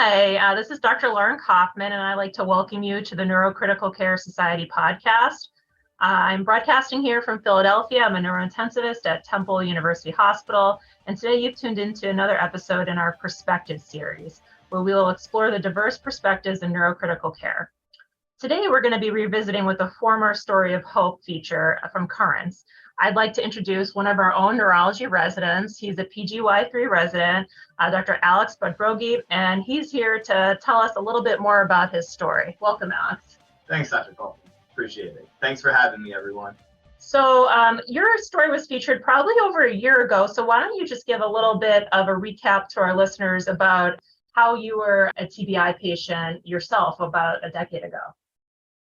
Hi, this is Dr. Lauren Kaufman, and I'd like to welcome you to the Neurocritical Care Society podcast. I'm broadcasting here from Philadelphia. I'm a neurointensivist at Temple University Hospital, and today you've tuned into another episode in our Perspective series, where we will explore the diverse perspectives in neurocritical care. Today, we're going to be revisiting with a former Story of Hope feature from Currents. I'd like to introduce one of our own neurology residents. He's a PGY3 resident, Dr. Alex Bodroghy, and he's here to tell us a little bit more about his story. Welcome, Alex. Thanks, Dr. Kaufman. Appreciate it. Thanks for having me, everyone. So your story was featured probably over a year ago. So why don't you just give a little bit of a recap to our listeners about how you were a TBI patient yourself about a decade ago?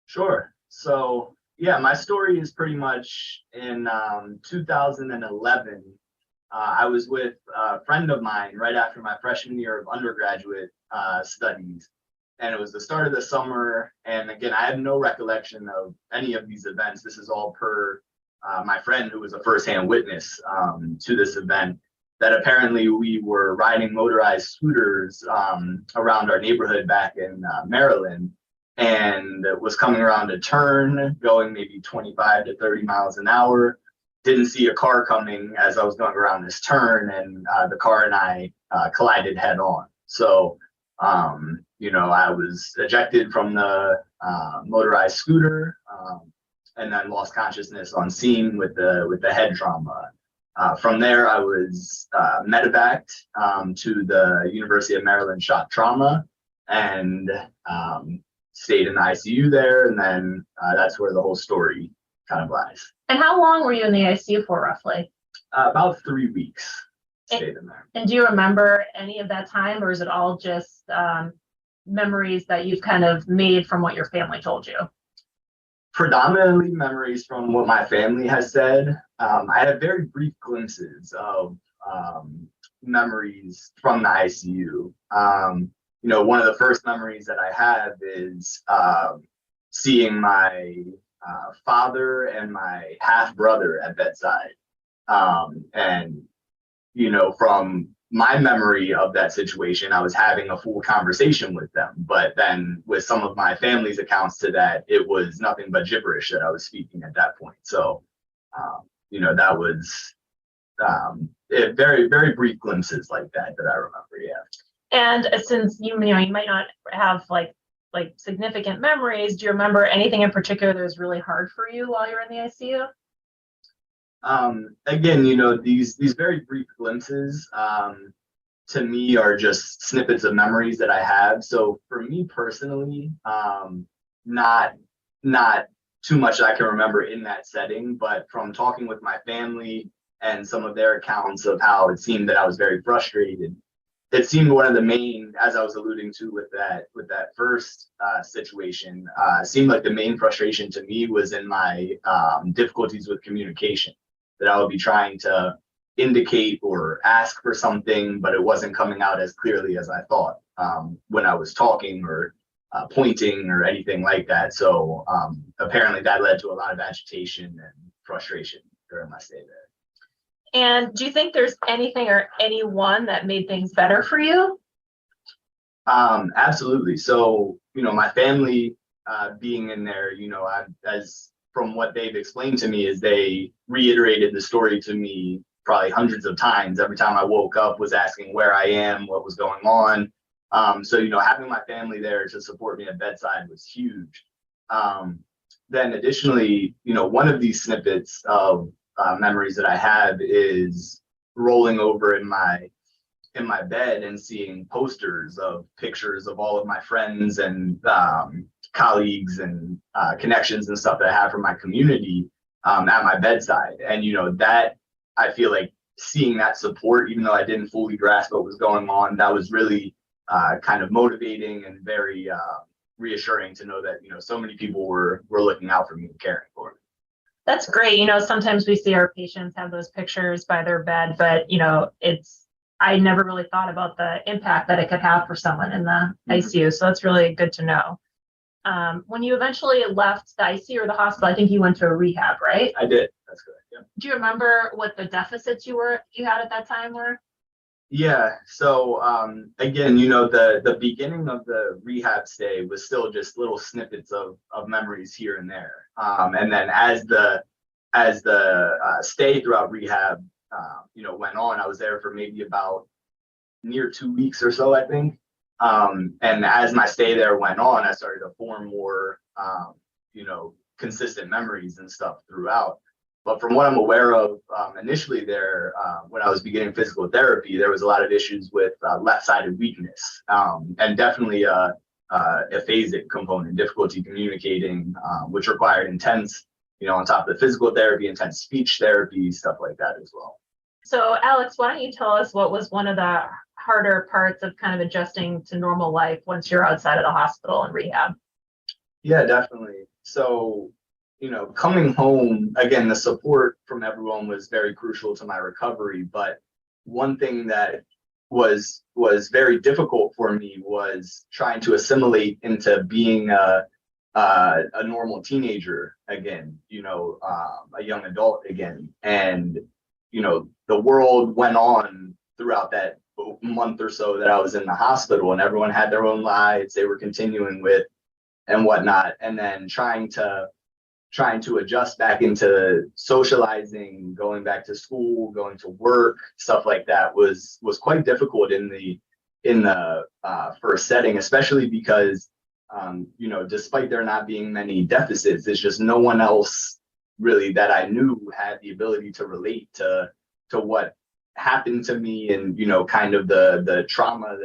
Sure. So, yeah, my story is pretty much in 2011. I was with a friend of mine right after my freshman year of undergraduate studies. And it was the start of the summer. And again, I have no recollection of any of these events. This is all per my friend who was a firsthand witness to this event, that apparently we were riding motorized scooters around our neighborhood back in Maryland, and was coming around a turn going maybe 25 to 30 miles an hour. Didn't see a car coming as I was going around this turn, and the car and I collided head on. So, I was ejected from the motorized scooter, and then lost consciousness on scene with the head trauma. From there, I was medevaced to the University of Maryland shock trauma, and stayed in the ICU there, and then that's where the whole story kind of lies. And how long were you in the ICU for, roughly? About 3 weeks stayed in there. And do you remember any of that time, or is it all just memories that you've kind of made from what your family told you? Predominantly memories from what my family has said. I have very brief glimpses of memories from the ICU. One of the first memories that I have is seeing my father and my half brother at bedside. From my memory of that situation, I was having a full conversation with them. But then with some of my family's accounts to that, it was nothing but gibberish that I was speaking at that point. So, that was very, very brief glimpses like that I remember, yeah. And since you might not have like significant memories, do you remember anything in particular that was really hard for you while you were in the ICU? Again, these very brief glimpses to me are just snippets of memories that I have. So for me personally, not too much I can remember in that setting, but from talking with my family and some of their accounts of how it seemed that I was very frustrated. It seemed one of the main, as I was alluding to with that first situation, seemed like the main frustration to me was in my difficulties with communication, that I would be trying to indicate or ask for something, but it wasn't coming out as clearly as I thought when I was talking or pointing or anything like that. So apparently that led to a lot of agitation and frustration during my stay there. And do you think there's anything or anyone that made things better for you? Absolutely. So, my family being in there, as from what they've explained to me, is they reiterated the story to me probably hundreds of times. Every time I woke up was asking where I am, what was going on. So, having my family there to support me at bedside was huge. Then additionally, one of these snippets of memories that I have is rolling over in my bed and seeing posters of pictures of all of my friends and colleagues and connections and stuff that I have from my community at my bedside. And that, I feel like seeing that support, even though I didn't fully grasp what was going on, that was really kind of motivating and very reassuring to know that so many people were looking out for me and caring for me. That's great. Sometimes we see our patients have those pictures by their bed, but I never really thought about the impact that it could have for someone in the ICU. So that's really good to know. When you eventually left the ICU or the hospital, I think you went to a rehab, right? I did. That's correct. Yeah. Do you remember what the deficits you had at that time were? Yeah. So again, the beginning of the rehab stay was still just little snippets of memories here and there. And then as the stay throughout rehab, went on, I was there for maybe about near 2 weeks or so, I think. And as my stay there went on, I started to form more, consistent memories and stuff throughout. But from what I'm aware of, initially there, when I was beginning physical therapy, there was a lot of issues with left-sided weakness, and definitely a phasic component, difficulty communicating, which required intense, on top of the physical therapy, intense speech therapy, stuff like that as well. So, Alex, why don't you tell us what was one of the harder parts of kind of adjusting to normal life once you're outside of the hospital and rehab? Yeah, definitely. So, coming home, again, the support from everyone was very crucial to my recovery. But one thing that was very difficult for me was trying to assimilate into being a normal teenager again, a young adult again. And, the world went on throughout that month or so that I was in the hospital, and everyone had their own lives they were continuing with and whatnot. And then trying to adjust back into socializing, going back to school, going to work, stuff like that was quite difficult in the first setting, especially because despite there not being many deficits, it's just no one else really that I knew had the ability to relate to what happened to me, and kind of the trauma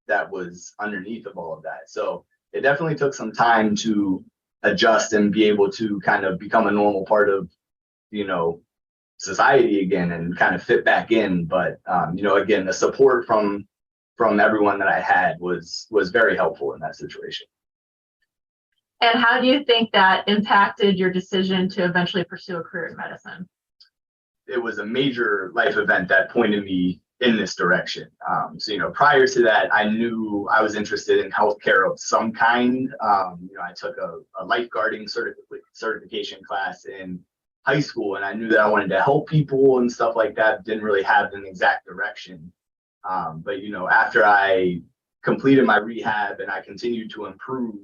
that was underneath of all of that. So it definitely took some time to adjust and be able to kind of become a normal part of society again and kind of fit back in. But again, the support from everyone that I had was very helpful in that situation. And how do you think that impacted your decision to eventually pursue a career in medicine? It was a major life event that pointed me in this direction. So, prior to that, I knew I was interested in healthcare of some kind. I took a lifeguarding certification class in high school, and I knew that I wanted to help people and stuff like that. Didn't really have an exact direction. But, after I completed my rehab and I continued to improve,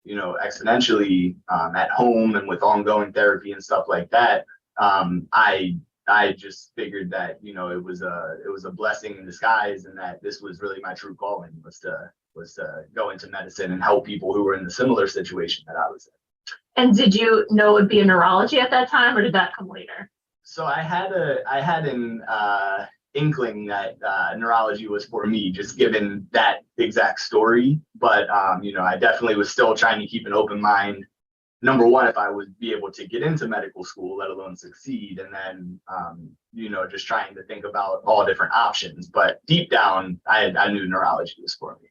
exponentially at home and with ongoing therapy and stuff like that, I just figured that it was a blessing in disguise, and that this was really my true calling, was to go into medicine and help people who were in the similar situation that I was in. And did you know it would be a neurology at that time, or did that come later? So I had an inkling that neurology was for me, just given that exact story. But I definitely was still trying to keep an open mind. Number one, if I would be able to get into medical school, let alone succeed, and then just trying to think about all different options. But deep down, I knew neurology was for me.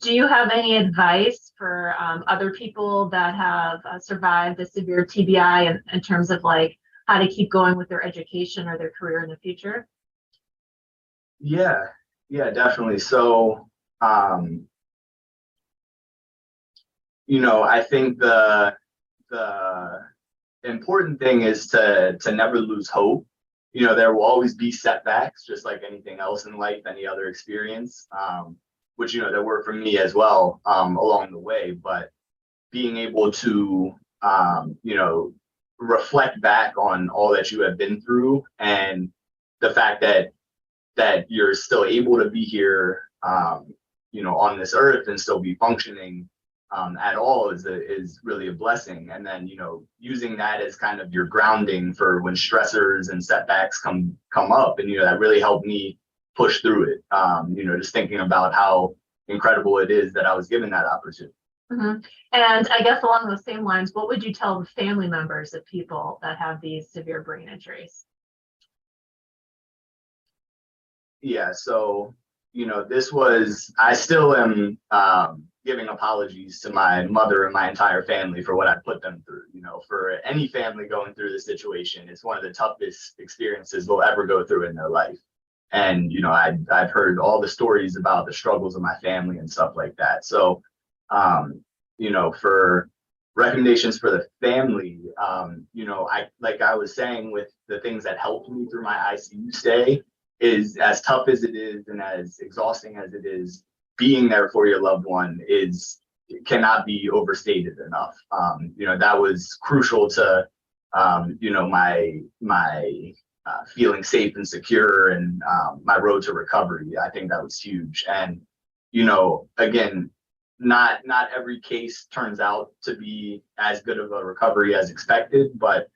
Do you have any advice for other people that have survived the severe TBI in terms of like how to keep going with their education or their career in the future? Yeah, definitely. So, I think the important thing is to never lose hope. There will always be setbacks, just like anything else in life, any other experience, which there were for me as well along the way. But being able to reflect back on all that you have been through, and the fact that you're still able to be here, on this earth and still be functioning at all is really a blessing. And then, using that as kind of your grounding for when stressors and setbacks come up, and, that really helped me push through it. Just thinking about how incredible it is that I was given that opportunity. Mm-hmm. And I guess along those same lines, what would you tell the family members of people that have these severe brain injuries? Yeah, so I still am giving apologies to my mother and my entire family for what I put them through. For any family going through this situation, it's one of the toughest experiences they'll ever go through in their life. And I've heard all the stories about the struggles of my family and stuff like that. So for recommendations for the family, I like I was saying, with the things that helped me through my ICU stay, is as tough as it is and as exhausting as it is, being there for your loved one cannot be overstated enough. That was crucial to, my feeling safe and secure, and my road to recovery. I think that was huge. And, again, not every case turns out to be as good of a recovery as expected, but,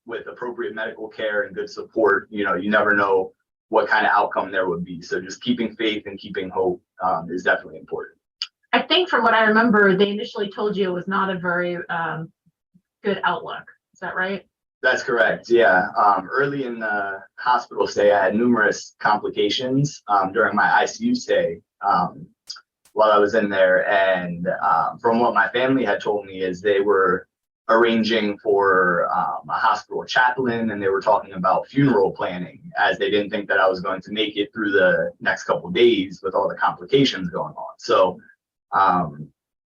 with appropriate medical care and good support, you never know what kind of outcome there would be. So just keeping faith and keeping hope is definitely important. I think from what I remember, they initially told you it was not a very good outlook. Is that right? That's correct. Yeah. Early in the hospital stay, I had numerous complications during my ICU stay while I was in there. And from what my family had told me is they were arranging for a hospital chaplain, and they were talking about funeral planning, as they didn't think that I was going to make it through the next couple of days with all the complications going on. So,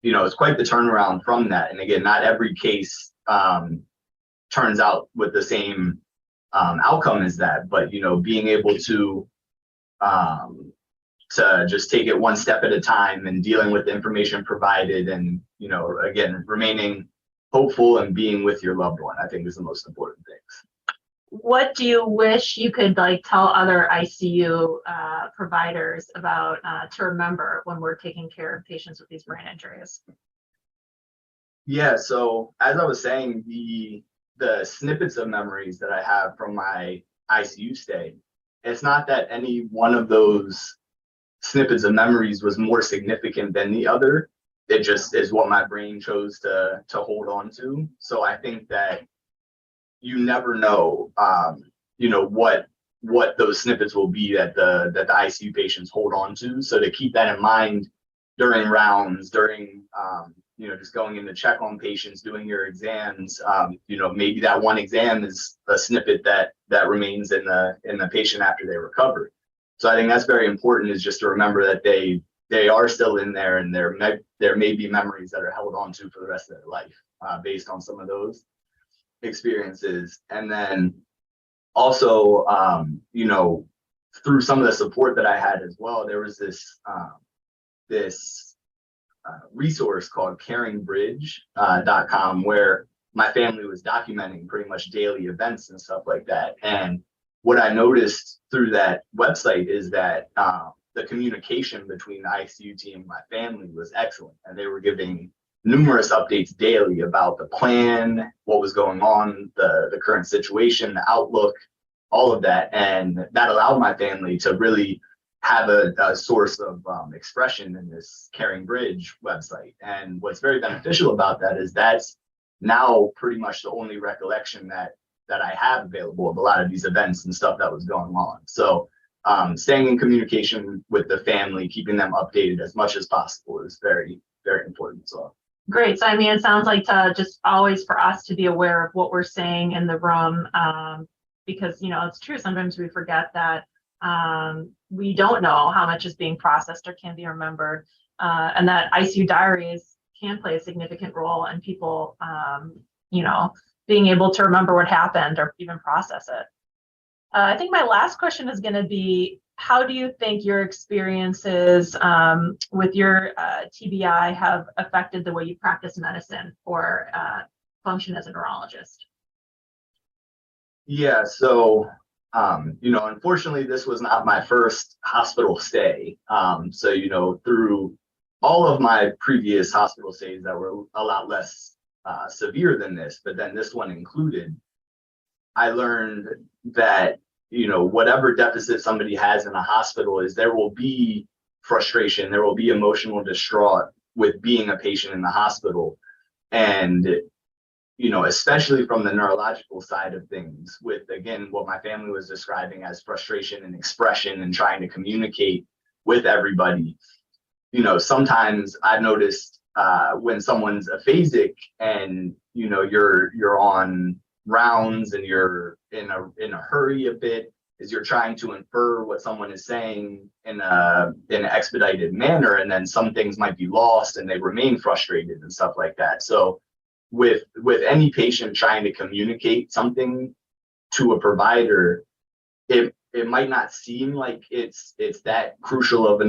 it's quite the turnaround from that. And again, not every case turns out with the same outcome as that, but being able to just take it one step at a time and dealing with the information provided, and again, remaining hopeful and being with your loved one, I think is the most important things. What do you wish you could tell other ICU providers about to remember when we're taking care of patients with these brain injuries? Yeah, so as I was saying, the snippets of memories that I have from my ICU stay, it's not that any one of those snippets of memories was more significant than the other. It just is what my brain chose to hold on to. So I think that you never know, what those snippets will be that the ICU patients hold on to. So to keep that in mind during rounds, during just going in to check on patients, doing your exams, maybe that one exam is a snippet that remains in the patient after they recover. So I think that's very important, is just to remember that they are still in there, and there may be memories that are held on to for the rest of their life based on some of those experiences. And then also, through some of the support that I had as well, there was this resource called caringbridge.com, where my family was documenting pretty much daily events and stuff like that. And what I noticed through that website is that the communication between the ICU team and my family was excellent, and they were giving numerous updates daily about the plan, what was going on, the current situation, the outlook, all of that. And that allowed my family to really have a source of expression in this Caring Bridge website. And what's very beneficial about that is that's now pretty much the only recollection that I have available of a lot of these events and stuff that was going on. So staying in communication with the family, keeping them updated as much as possible is very, very important. So great. So it sounds like just always for us to be aware of what we're saying in the room, because it's true, sometimes we forget that we don't know how much is being processed or can be remembered, and that ICU diaries can play a significant role in people being able to remember what happened or even process it. I think my last question is going to be, how do you think your experiences with your TBI have affected the way you practice medicine or function as a neurologist? Yeah, so, unfortunately, this was not my first hospital stay. So, through all of my previous hospital stays that were a lot less severe than this, but then this one included, I learned that whatever deficit somebody has in a hospital, is there will be frustration, there will be emotional distraught with being a patient in the hospital. And, especially from the neurological side of things, with, again, what my family was describing as frustration and expression and trying to communicate with everybody. Sometimes I've noticed when someone's aphasic and, you're on rounds and you're in a hurry a bit, is you're trying to infer what someone is saying in an expedited manner, and then some things might be lost and they remain frustrated and stuff like that. So with any patient trying to communicate something to a provider, it might not seem like it's that crucial of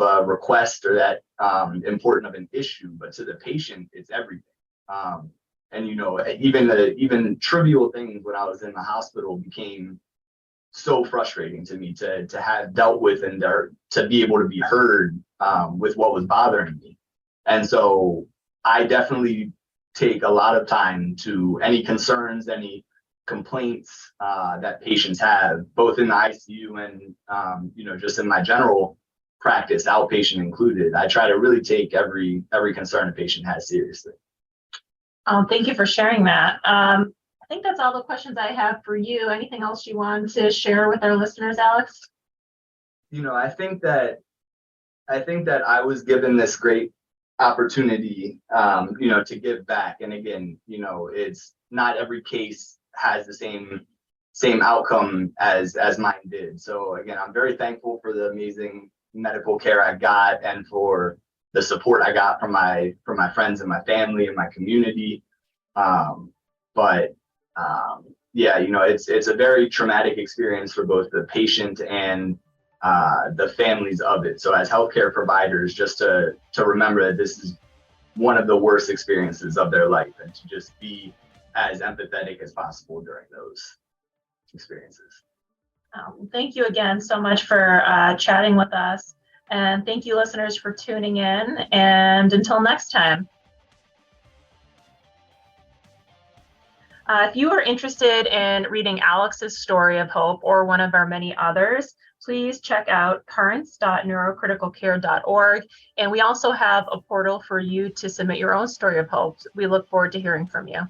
a request or that important of an issue, but to the patient, it's everything. And even trivial things when I was in the hospital became so frustrating to me to have dealt with and to be able to be heard with what was bothering me. And so I definitely take a lot of time to any concerns, any complaints that patients have, both in the ICU and just in my general practice, outpatient included. I try to really take every concern a patient has seriously. Thank you for sharing that. I think that's all the questions I have for you. Anything else you want to share with our listeners, Alex? I think that I was given this great opportunity, to give back. And again, it's not every case has the same outcome as mine did. So again, I'm very thankful for the amazing medical care I got and for the support I got from my friends and my family and my community. It's a very traumatic experience for both the patient and the families of it. So as healthcare providers, just to remember that this is one of the worst experiences of their life, and to just be as empathetic as possible during those experiences. Thank you again so much for chatting with us. And thank you, listeners, for tuning in. And until next time. If you are interested in reading Alex's story of hope or one of our many others, please check out currents.neurocriticalcare.org. And we also have a portal for you to submit your own story of hope. We look forward to hearing from you.